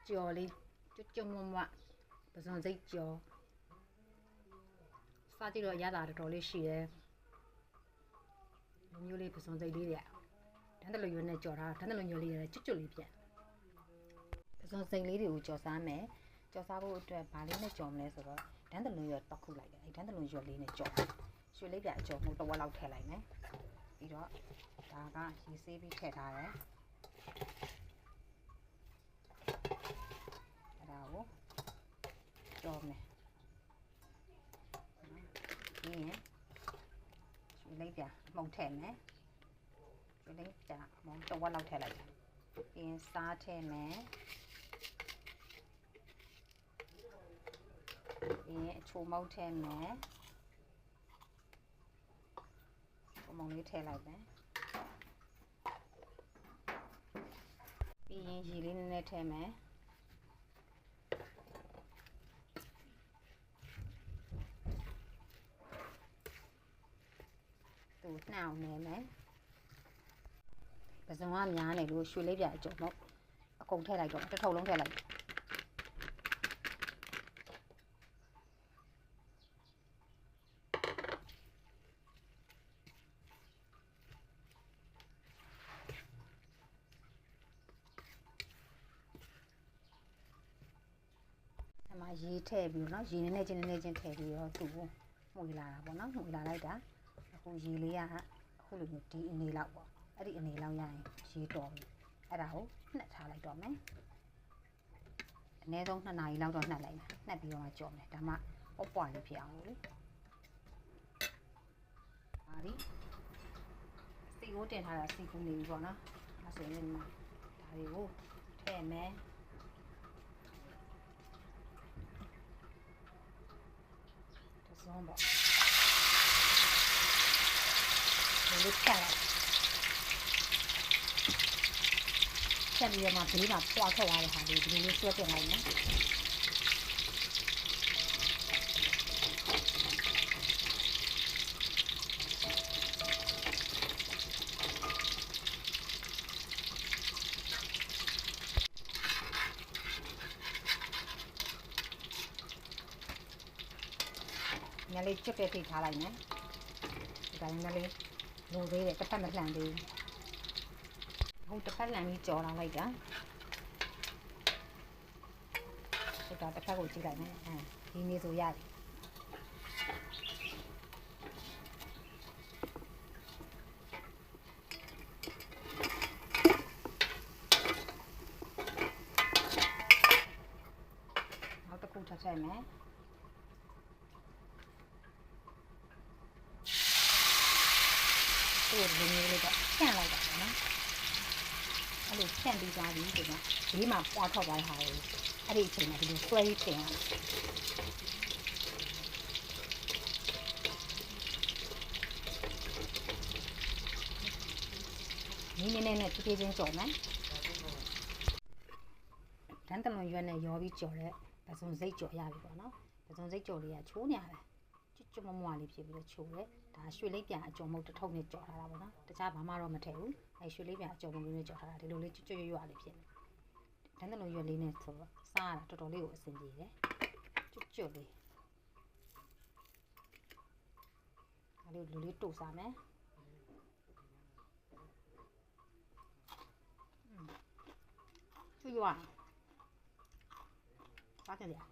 ကြော်လေးကျွတ်မွတ်မွတ်ပဇွန်စိတ်ကြော်စားကြည့်တော့အရသာတော်တော်လေးရှိတယ်မျိုးလေးပဇွန်စိတ်လေးတွေတန်းတလူရွက်နဲ့ကြော်တာတန်းတလူညွက်လေးတွေကျွတ်လေးပြန်ပဇွန်စိတ်လေးတွေကိုကြော်စားမယ်ကြော်စားဖို့အတွက်ဗာလေးနဲ့ကြော်မလဲဆိုတော့တန်းတလူရွက်တောက်ခုလိုက်တယ်အဲတန်းတလူရွက်လေးနဲ့ကြော်ရွှေလေးပြအကြော်မှုတစ်ဝက်လောက်ထည့်လိုက်မယ်ပြီးတော့ဒါကရေဆေးပြီးထည့်ထားတယ်အဲ့ဒါကိုကြော်မယ်ပြီးရင်ရွှေလေးပြမှုန်ထည့်မယ်ရွှေလေးပြမှုန်တစ်ဝက်လောက်ထည့်လိုက်တယ်ပြီးရင်စားထည့်မယ်ပြီးရင်အချိုမုတ်ထည့်မယ်မုံလေးထည့်လိုက်မယ်ပြီးရင်ရေလေးနည်းနည်းထည့်မယ်သူနှောင်းနေမယ်ပဇွန်ကများနေလို့ရွှေလေးပြအကျုံမဟုတ်အကုန်ထည့်လိုက်တော့တစ်ထုပ်လုံးထည့်လိုက်ရေထည့်ပြီးတော့ရေနည်းနည်းချင်းထည့်ပြီးတော့သူ့ကိုမှုေလာတာပေါ့နော်မှုေလာလိုက်တာအခုရေလေးကအခုလိုမျိုးဒီအနေလောက်ပေါ့အဲ့ဒီအနေလောက်ရရင်ရေတော်ပြီအဲ့ဒါကိုနှက်ထားလိုက်တော့မယ်အနည်းဆုံး2 နာရီလောက်တော့နှက်လိုက်မယ်နှက်ပြီးတော့ကြော်မယ်ဒါမှပေါ့ပွားလေးဖြစ်အောင်လို့လေဟာဒီစီကိုတင်ထားတာစီကူနေပြီပေါ့နော်အဲ့ဆိုရင်ဒါတွေကိုထည့်မယ်ဆုံးပေါ့ဒီလိုဖြတ်လိုက်ဖြတ်ပြီးတော့မှဘေးမှာပွားထွက်သွားတဲ့ဟာလေးဒီလိုဆွဲတင်လိုက်မယ်ညလေးကျွတ်တဲ့ထိထားလိုက်မယ်ဒီတိုင်းညလေးလိုသေးတယ်တစ်ဖက်မလှန်သေးဘူးဟုတ်တစ်ဖက်လှန်ပြီးကြော်လာလိုက်တာဒီတော့တစ်ဖက်ကိုကြည့်လိုက်မယ်ဒီနေ့ဆိုရတယ်နောက်တစ်ခုထပ်ထည့်မယ်ဒီလိုမျိုးလေးတော့ဖြန့်လိုက်တာပေါ့နော်အဲ့လိုဖြန့်ပြီးသွားပြီဒီကဘေးမှာပွားထွက်သွားတဲ့ဟာကိုအဲ့ဒီအချိန်မှာဒီလိုဆွဲပြီးတင်အောင်နည်းနည်းနဲ့ဖြည်းဖြည်းချင်းကြော်မယ်တန်းတလွန်ရွက်နဲ့ရောပြီးကြော်တဲ့ပဇွန်စိတ်ကြော်ရပြီပေါ့နော်ပဇွန်စိတ်ကြော်လေးကချိုးနေရတယ်ကျွတ်မွားလေးဖြစ်ပြီးတော့ချိုးတယ်ဒါရွှေလေးပြန်အကြော်မုတ်တစ်ထုပ်နဲ့ကြော်ထားတာပေါ့နော်တခြားဘာမှတော့မထည့်ဘူးအဲရွှေလေးပြန်အကြော်မုတ်လေးနဲ့ကြော်ထားတာဒီလိုလေးကျွတ်ရွလေးဖြစ်နေတန်းတလုံးရွက်လေးနဲ့ဆိုတော့စားရတာတော်တော်လေးကိုအဆင်ပြေတယ်ကျွတ်လေးဒါလေးလူလေးတုတ်စားမယ်ကျွတ်ရွစားကြတယ်